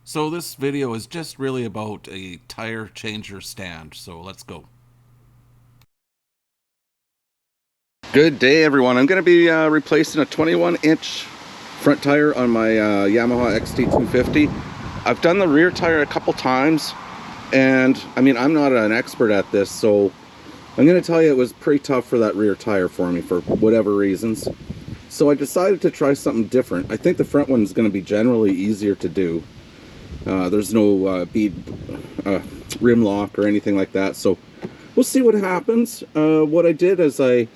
So this video is just really about a tire changer stand. So let's go. Good day, everyone. I'm going to be replacing a 21-inch front tire on my Yamaha XT250. I've done the rear tire a couple times, and I mean, I'm not an expert at this, so I'm going to tell you it was pretty tough for that rear tire for me for whatever reasons. So I decided to try something different. I think the front one is going to be generally easier to do. There's no bead rim lock or anything like that, so we'll see what happens. What I did is I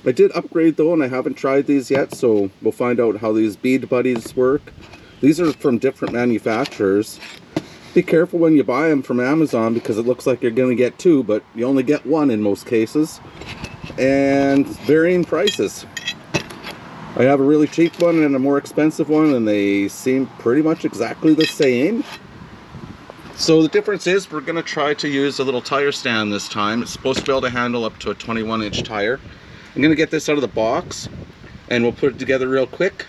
did upgrade though, and I haven't tried these yet, so we'll find out how these bead buddies work. These are from different manufacturers. Be careful when you buy them from Amazon, because it looks like you're going to get two, but you only get one in most cases, and varying prices. I have a really cheap one and a more expensive one, and they seem pretty much exactly the same. So the difference is we're going to try to use a little tire stand this time. It's supposed to be able to handle up to a 21-inch tire. I'm going to get this out of the box, and we'll put it together real quick.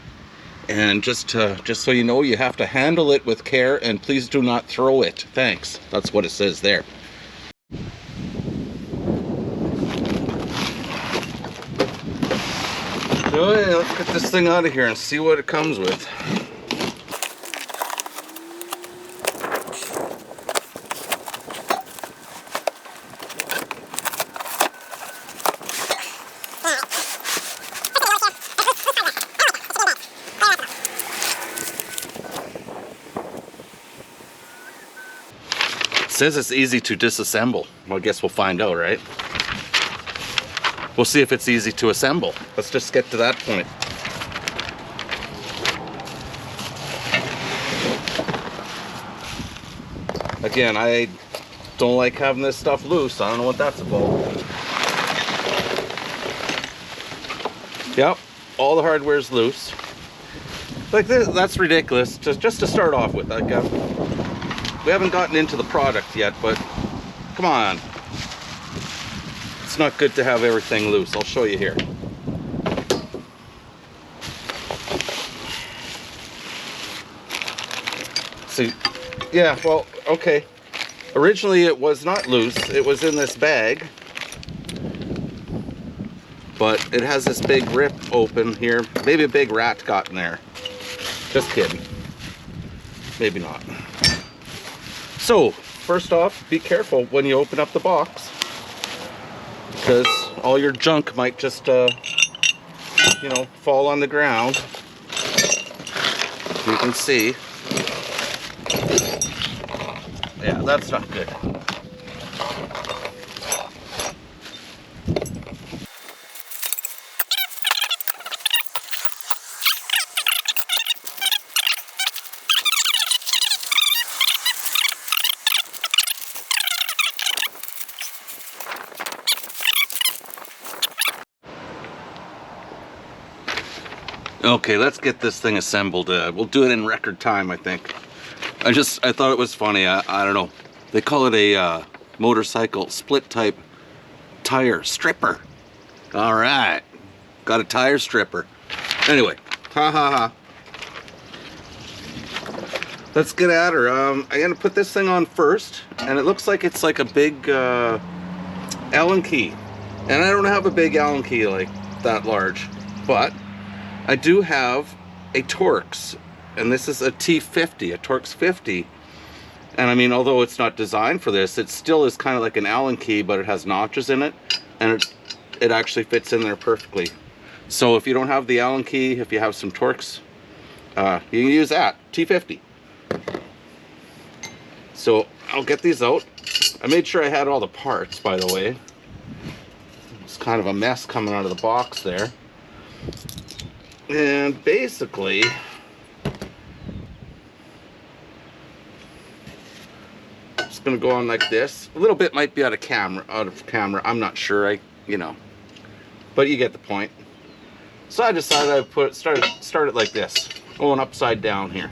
And just so you know, you have to handle it with care, and please do not throw it. Thanks. That's what it says there. So yeah, let's get this thing out of here and see what it comes with. It says it's easy to disassemble. Well, I guess we'll find out, right? We'll see if it's easy to assemble. Let's just get to that point. Again, I don't like having this stuff loose. I don't know what that's about. Yep, all the hardware's loose. Like this, that's ridiculous. Just to start off with, like, we haven't gotten into the product yet, but come on. It's not good to have everything loose. I'll show you here. See, yeah, well, okay. Originally it was not loose. It was in this bag. But it has this big rip open here. Maybe a big rat got in there. Just kidding. Maybe not. So, first off, be careful when you open up the box, because all your junk might just, you know, fall on the ground. You can see. Yeah, that's not good. Okay, let's get this thing assembled. We'll do it in record time, I think. I thought it was funny. I don't know. They call it a motorcycle split type tire stripper. All right, got a tire stripper. Anyway, ha ha ha. Let's get at her. I'm gonna put this thing on first, and it looks like it's like a big Allen key, and I don't have a big Allen key like that large, but I do have a Torx, and this is a T50, a Torx 50. And I mean, although it's not designed for this, it still is kind of like an Allen key, but it has notches in it, and it actually fits in there perfectly. So if you don't have the Allen key, if you have some Torx, you can use that, T50. So I'll get these out. I made sure I had all the parts, by the way. It's kind of a mess coming out of the box there. And basically, it's going to go on like this. A little bit might be out of camera. I'm not sure. You know, but you get the point. So I decided I'd start it like this, going upside down here.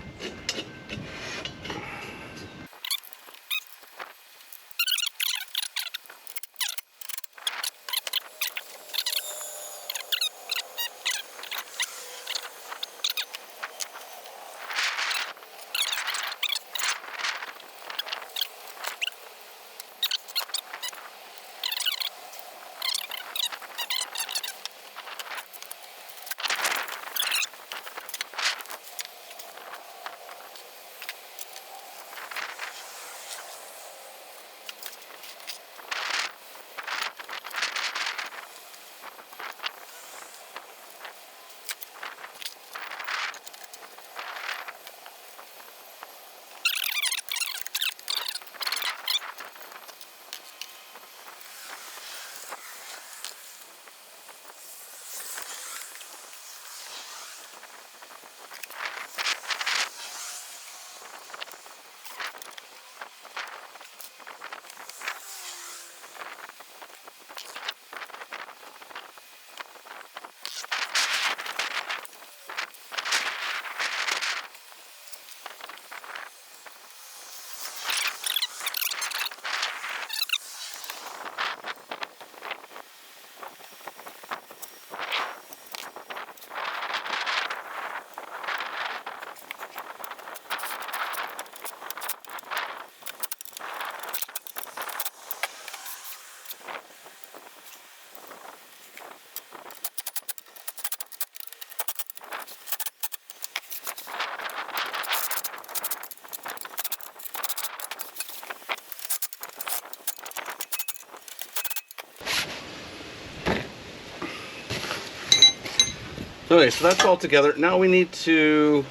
Okay, so that's all together. Now we need to,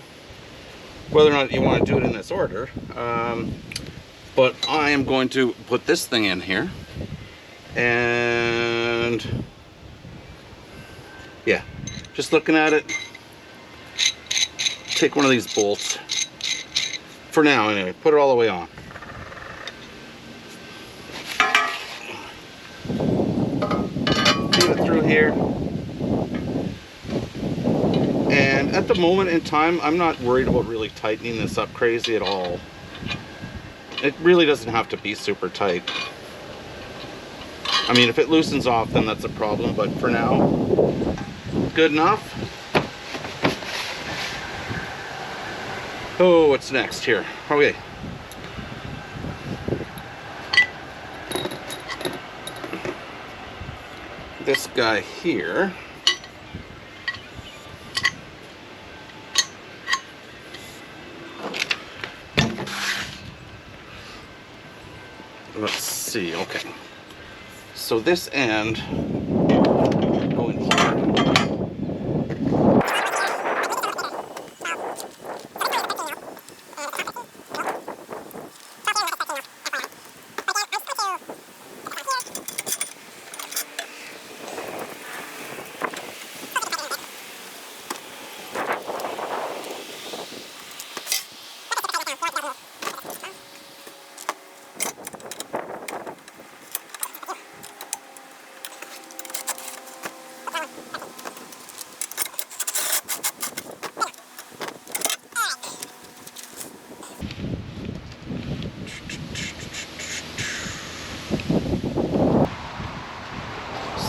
whether or not you want to do it in this order, but I am going to put this thing in here, and yeah, just looking at it, take one of these bolts, for now anyway, put it all the way on. Feed it through here. And at the moment in time, I'm not worried about really tightening this up crazy at all. It really doesn't have to be super tight. I mean, if it loosens off, then that's a problem, but for now, good enough. Oh, what's next here? Okay. This guy here. Let's see, okay. So this end, go in here.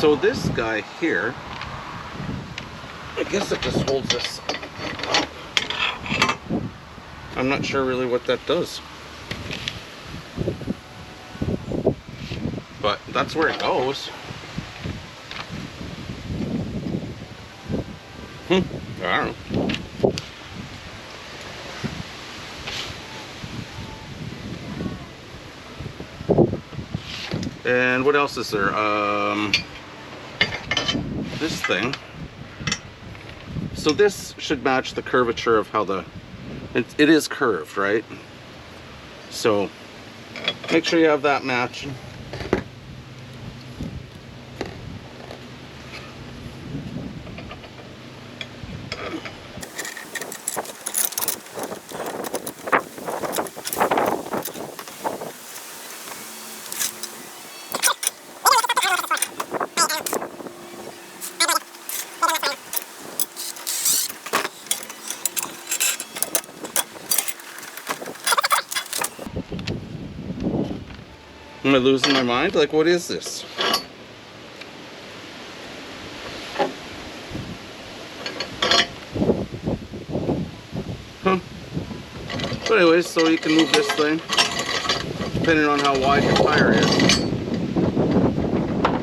So this guy here, I guess it just holds this up. I'm not sure really what that does, but that's where it goes. I don't know. And what else is there? This thing. So this should match the curvature of how it is curved, right? So make sure you have that matching. Am I losing my mind? Like, what is this? Huh. But anyways, so you can move this thing depending on how wide your tire is.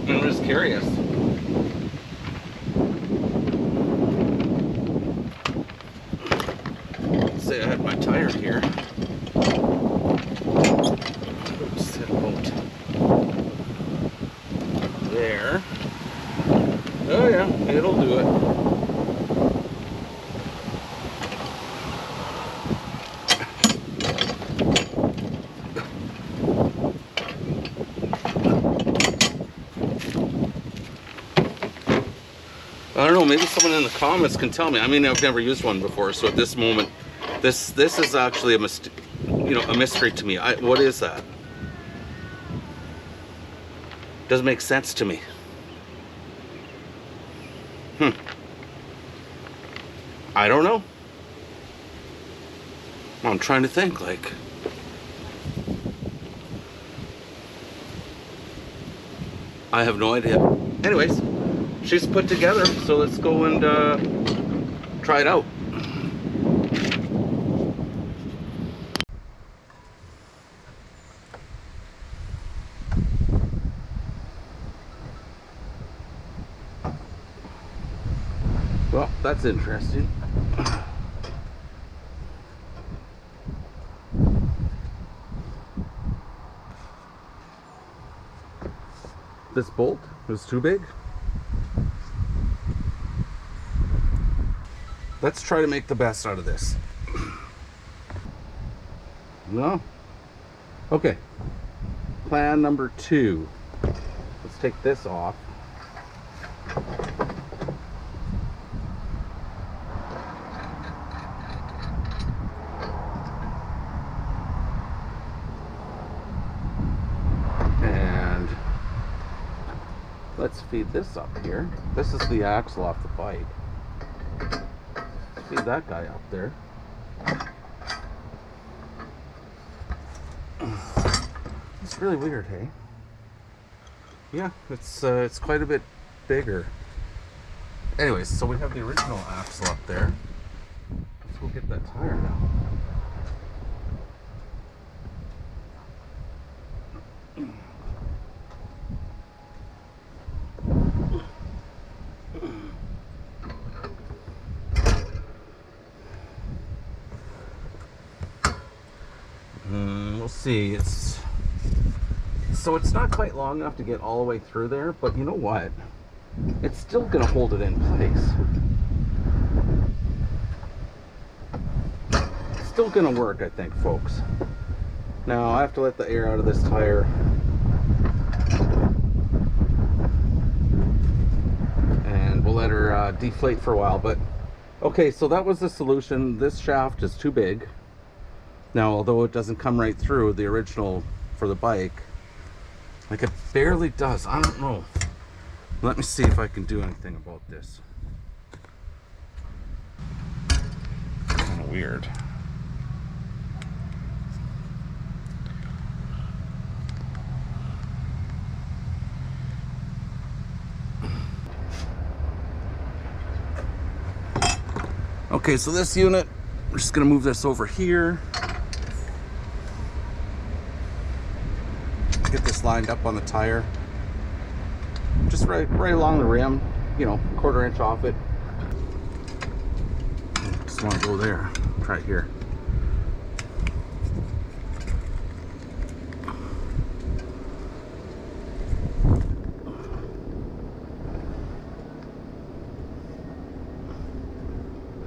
I'm just curious. Let's say I had my tire here. There. Oh yeah, it'll do it. I don't know, maybe someone in the comments can tell me. I mean, I've never used one before, so at this moment, this is actually a mystery to me. What is that? Doesn't make sense to me. I don't know. I'm trying to think, like. I have no idea. Anyways, she's put together, so let's go and try it out. Well, that's interesting. This bolt was too big. let's try to make the best out of this. No? Okay. Plan number 2. Let's take this off. And let's feed this up here. This is the axle off the bike. Let's feed that guy up there. It's really weird, hey? Yeah, it's quite a bit bigger. Anyways, so we have the original axle up there. Let's go get that tire now. We'll see. It's not quite long enough to get all the way through there, but you know what? It's still gonna hold it in place. It's still gonna work, I think, folks. Now I have to let the air out of this tire. And we'll let her deflate for a while. But okay, so that was the solution. This shaft is too big. Now, although it doesn't come right through the original for the bike, like it barely does. I don't know. Let me see if I can do anything about this. Kind of weird. Okay, so this unit, we're just gonna move this over here. Get this lined up on the tire. Just right along the rim, you know, 1/4 inch off it. Just want to go there. Try it here.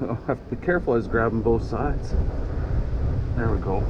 I have to be careful. I was grabbing both sides. There we go.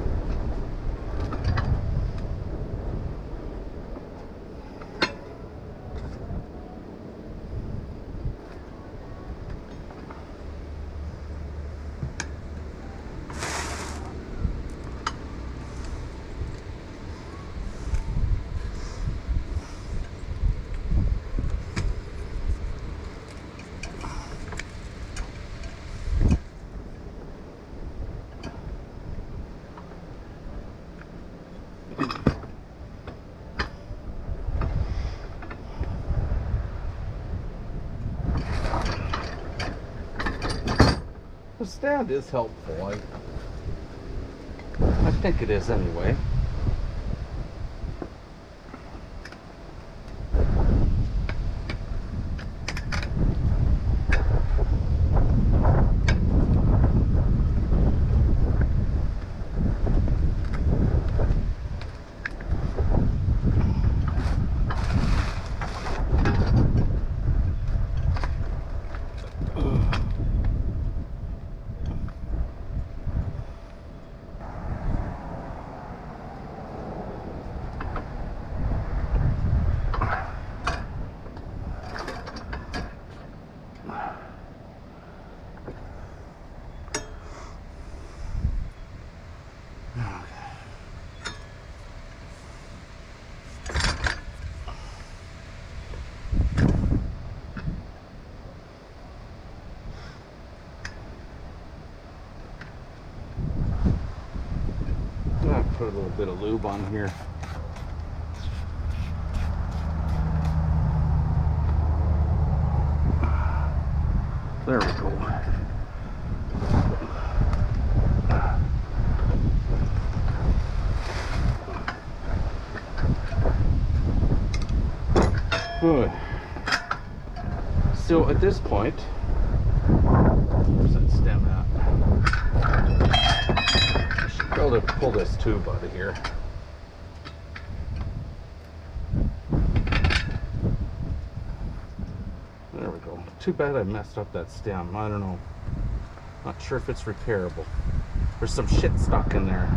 The stand is helpful. I think it is anyway. Put a little bit of lube on here. There we go. Good. So at this point, where's that stem at? I should be able to pull this tube out of here. There we go. Too bad I messed up that stem. I don't know. Not sure if it's repairable. There's some shit stuck in there.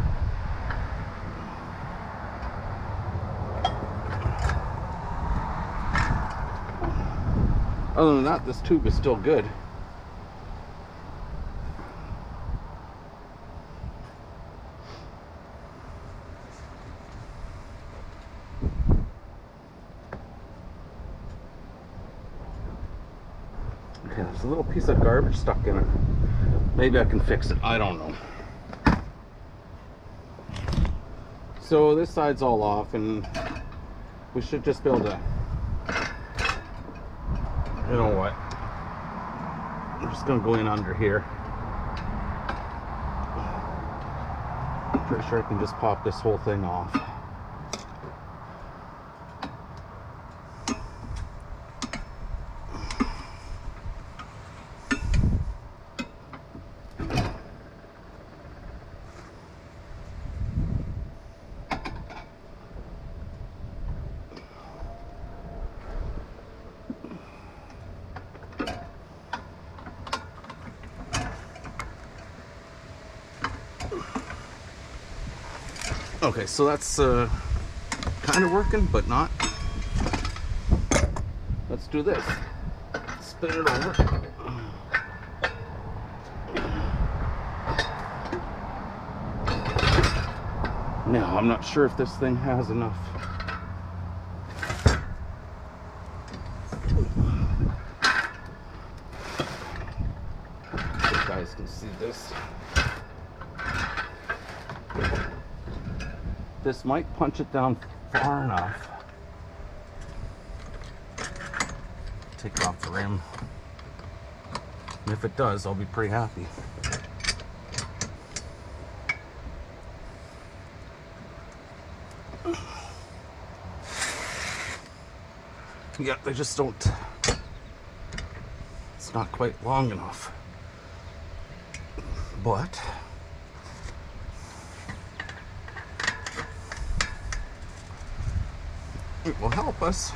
Other than that, this tube is still good. Okay, there's a little piece of garbage stuck in it. Maybe I can fix it. I don't know. So this side's all off, and we should just be able to, you know what? I'm just gonna go in under here. I'm pretty sure I can just pop this whole thing off. Okay, so that's kind of working, but not. Let's do this. Spin it over. Now, I'm not sure if this thing has enough. You guys can see this. This might punch it down far enough. Take it off the rim. And if it does, I'll be pretty happy. Yeah, they just don't. It's not quite long enough. But it will help us.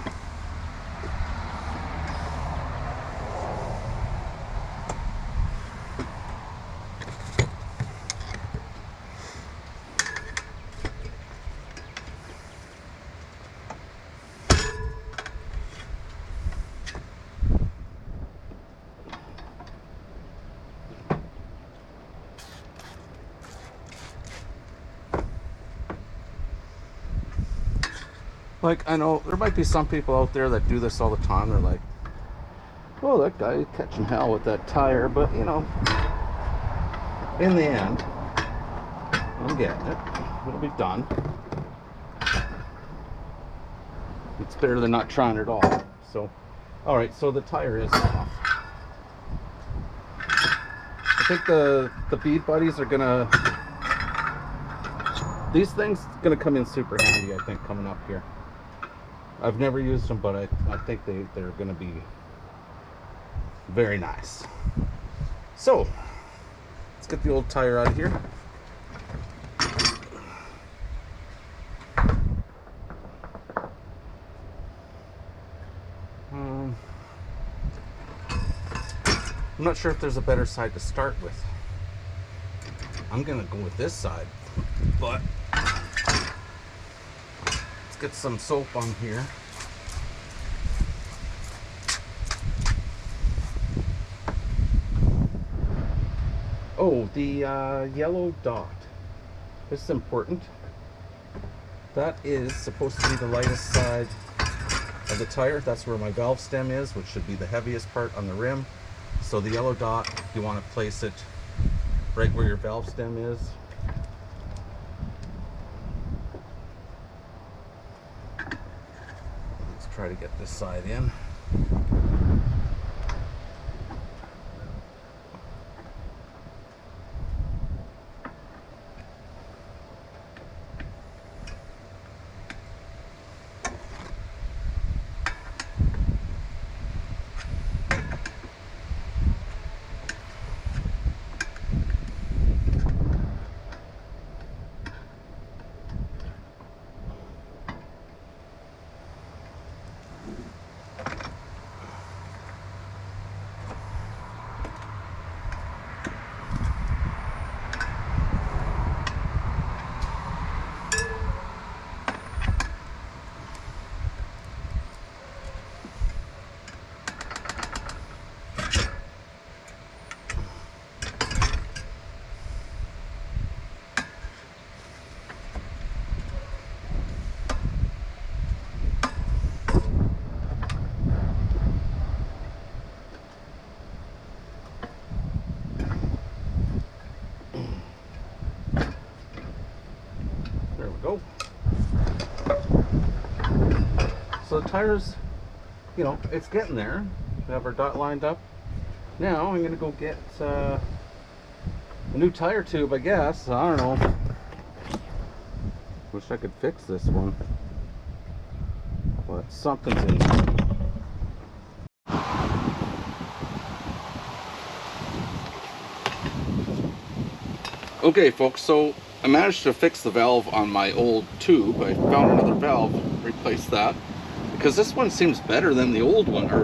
Like, I know there might be some people out there that do this all the time. They're like, oh, that guy is catching hell with that tire. But, you know, in the end, I'm getting it. It'll be done. It's better than not trying at all. So, all right, so the tire is off. I think the bead buddies are gonna, these things gonna come in super handy, I think, coming up here. I've never used them, but I think they're going to be very nice. So, let's get the old tire out of here. I'm not sure if there's a better side to start with. I'm going to go with this side, but get some soap on here. Oh, the yellow dot. This is important. That is supposed to be the lightest side of the tire. That's where my valve stem is, which should be the heaviest part on the rim. So the yellow dot, you want to place it right where your valve stem is. Try to get this side in. Go. So the tires, you know, it's getting there. We have our dot lined up. Now I'm gonna go get a new tire tube, I guess. I don't know. Wish I could fix this one, but something's in there. Okay, folks, so I managed to fix the valve on my old tube. I found another valve, replaced that, because this one seems better than the old one, or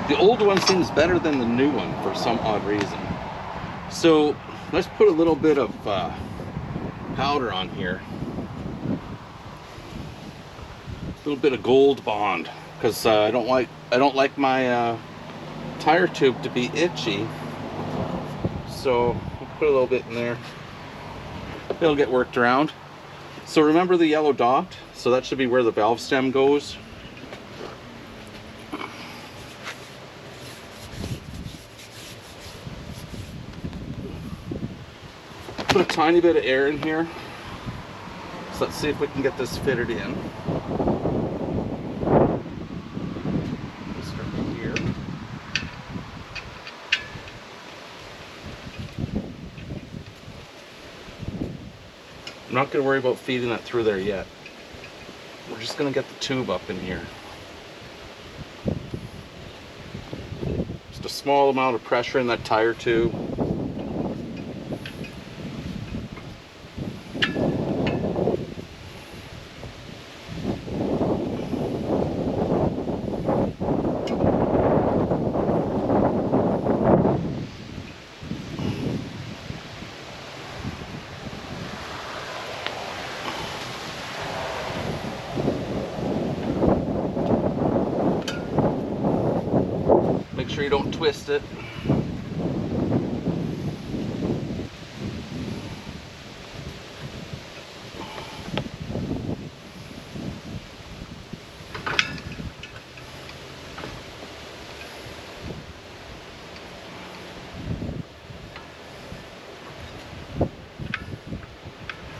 the old one seems better than the new one for some odd reason. So let's put a little bit of powder on here, a little bit of Gold Bond, because I don't like my tire tube to be itchy. So I'll put a little bit in there. It'll get worked around. So remember the yellow dot? So that should be where the valve stem goes. Put a tiny bit of air in here. So let's see if we can get this fitted in. Start here. I'm not going to worry about feeding that through there yet. We're just going to get the tube up in here. Just a small amount of pressure in that tire tube. Make sure you don't twist it.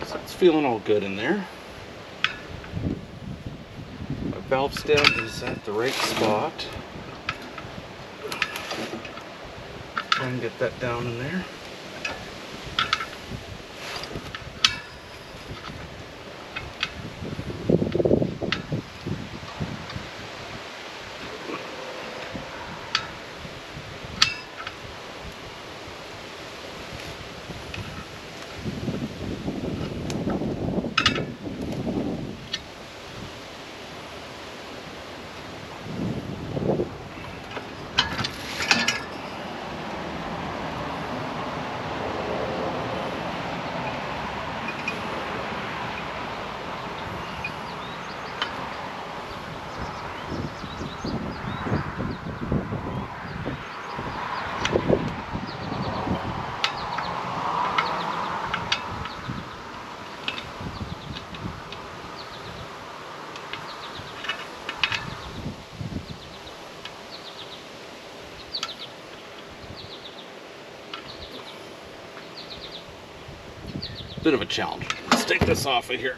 So it's feeling all good in there. Our valve stem is at the right spot. Try and get that down in there. Bit of a challenge. Let's take this off of here.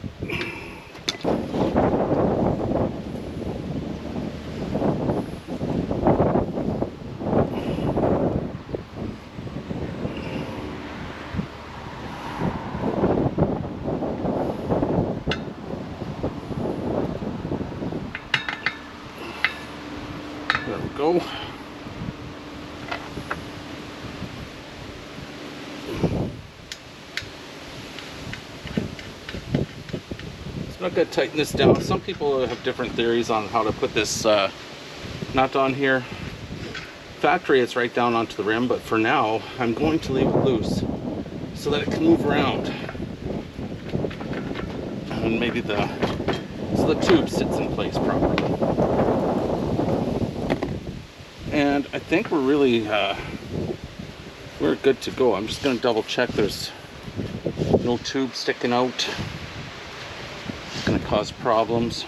There we go. I'm not going to tighten this down. Some people have different theories on how to put this nut on here. Factory, it's right down onto the rim, but for now, I'm going to leave it loose so that it can move around. And maybe so the tube sits in place properly. And I think we're really, we're good to go. I'm just going to double check there's no tube sticking out. Going to cause problems.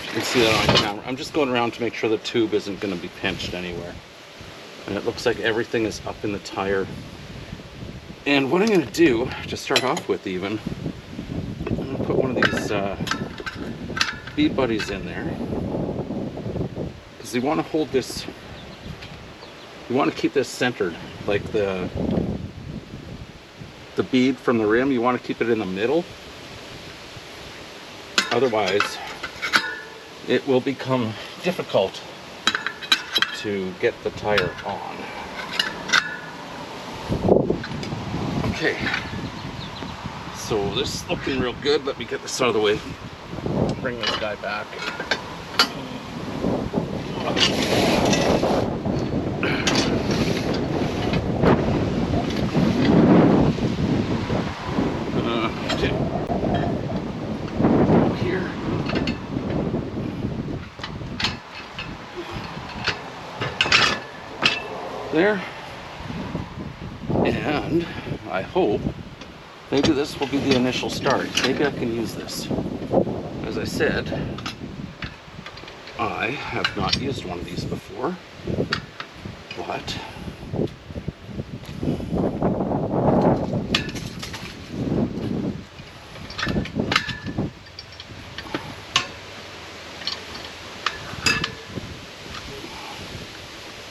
You can see that on camera. I'm just going around to make sure the tube isn't going to be pinched anywhere. And it looks like everything is up in the tire. And what I'm going to do to start off with, even, I'm going to put one of these bead buddies in there, because you want to hold this, you want to keep this centered, like the bead from the rim, you want to keep it in the middle. Otherwise, it will become difficult to get the tire on. Okay, so this is looking real good. Let me get this out of the way. Bring this guy back. Okay. Here. There. And I hope maybe this will be the initial start. Maybe I can use this. As I said, I have not used one of these before, but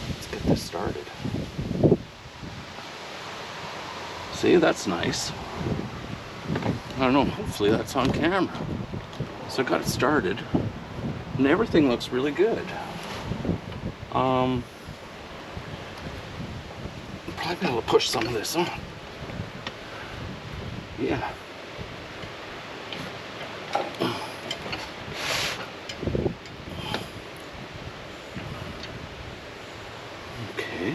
let's get this started. See, that's nice. I don't know, hopefully that's on camera. So I got it started, and everything looks really good. I'll probably be able to push some of this on. Yeah. Okay.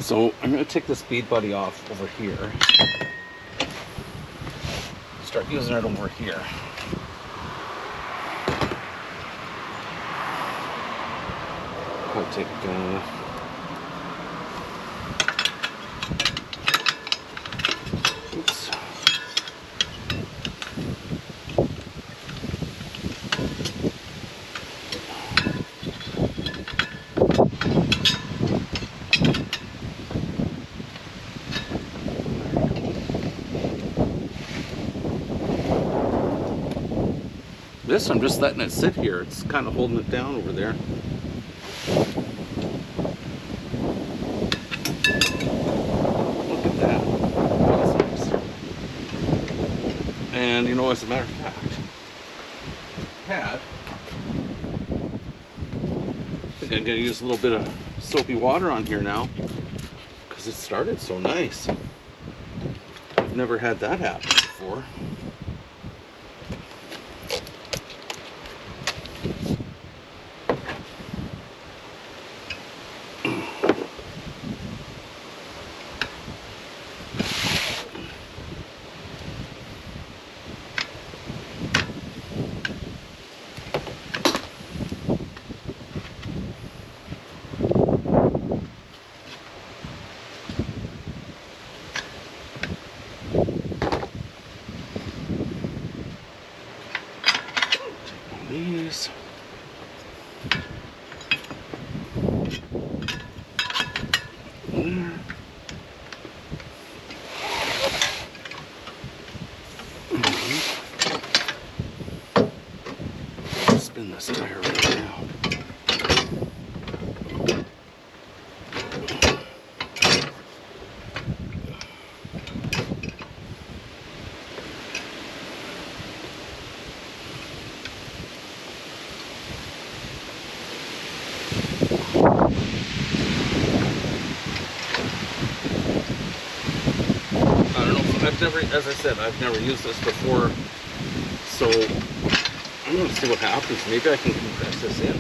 So I'm going to take this bead buddy off over here. Start using it over here. I'll take oops. This, I'm just letting it sit here. It's kind of holding it down over there. Look at that. That's nice. And you know, as a matter of fact, I think I'm going to use a little bit of soapy water on here now, because it started so nice. I've never had that happen before. These. There. Spin this tire right now. I've never, as I said, I've never used this before, so I'm going to see what happens. Maybe I can compress this in.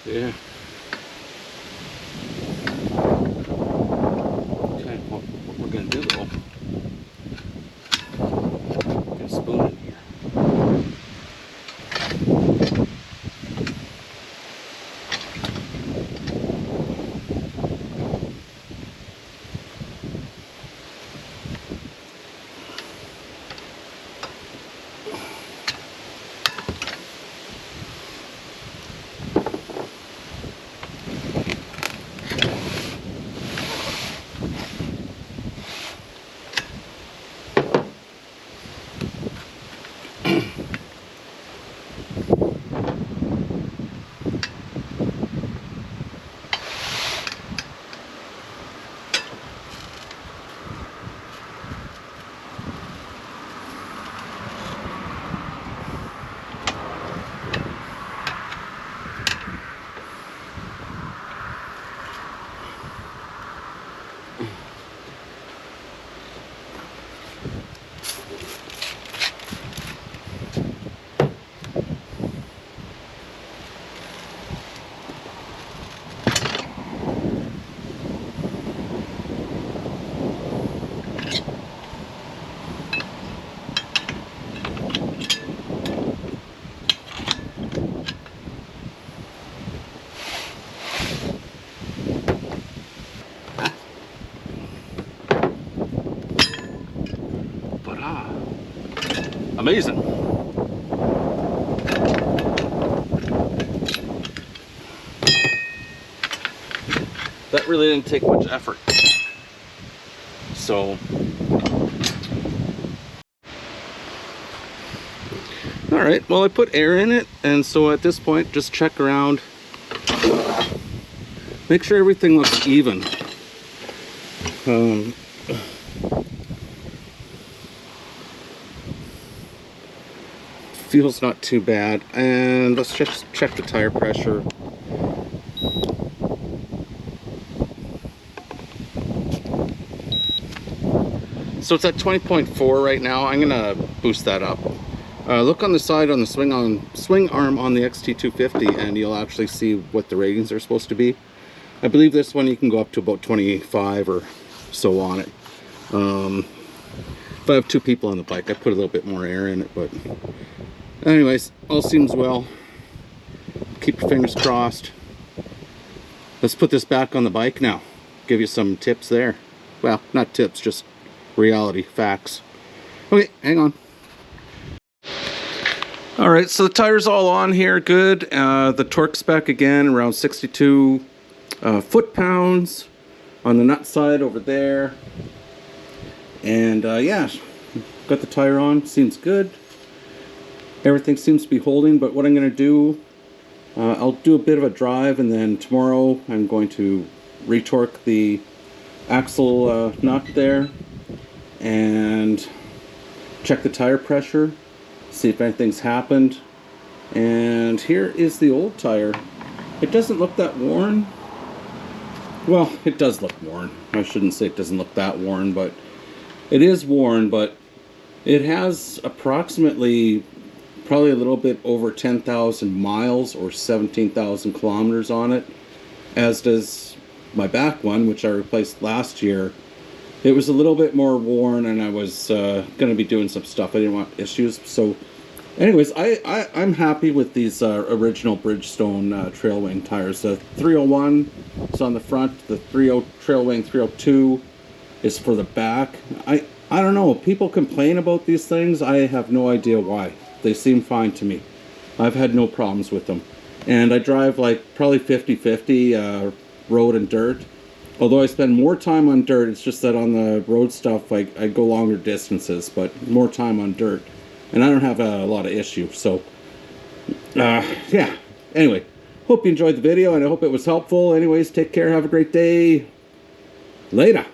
Yeah. Okay, well, we're going to do this. Get a spoon in here. Amazing. That really didn't take much effort. So, all right, well, I put air in it, and so at this point, just check around. Make sure everything looks even. Feels not too bad, and let's just check the tire pressure. So it's at 20.4 right now. I'm gonna boost that up. Look on the side on the swing arm on the XT250, and you'll actually see what the ratings are supposed to be. I believe this one you can go up to about 25 or so on it. If I have two people on the bike, I put a little bit more air in it, but anyways, all seems well. Keep your fingers crossed. Let's put this back on the bike now. Give you some tips there. Well, not tips, just reality, facts. Okay, hang on. All right, so the tire's all on here, good. The torque spec again, around 62 foot-pounds on the nut side over there. And yeah, got the tire on, seems good. Everything seems to be holding, but what I'm going to do, I'll do a bit of a drive, and then tomorrow I'm going to retorque the axle nut there and check the tire pressure, see if anything's happened. And here is the old tire. It doesn't look that worn. Well, it does look worn. I shouldn't say it doesn't look that worn, but it is worn, but it has approximately probably a little bit over 10,000 miles or 17,000 kilometers on it, as does my back one, which I replaced last year. It was a little bit more worn, and I was going to be doing some stuff. I didn't want issues. So anyways, I'm happy with these original Bridgestone Trailwing tires. The 301 is on the front, the Trailwing 302 is for the back. I don't know, people complain about these things. I have no idea why. They seem fine to me. I've had no problems with them. And I drive like probably 50-50 road and dirt. Although I spend more time on dirt, it's just that on the road stuff, I go longer distances, but more time on dirt. And I don't have a lot of issues, so yeah. Anyway, hope you enjoyed the video, and I hope it was helpful. Anyways, take care, have a great day. Later.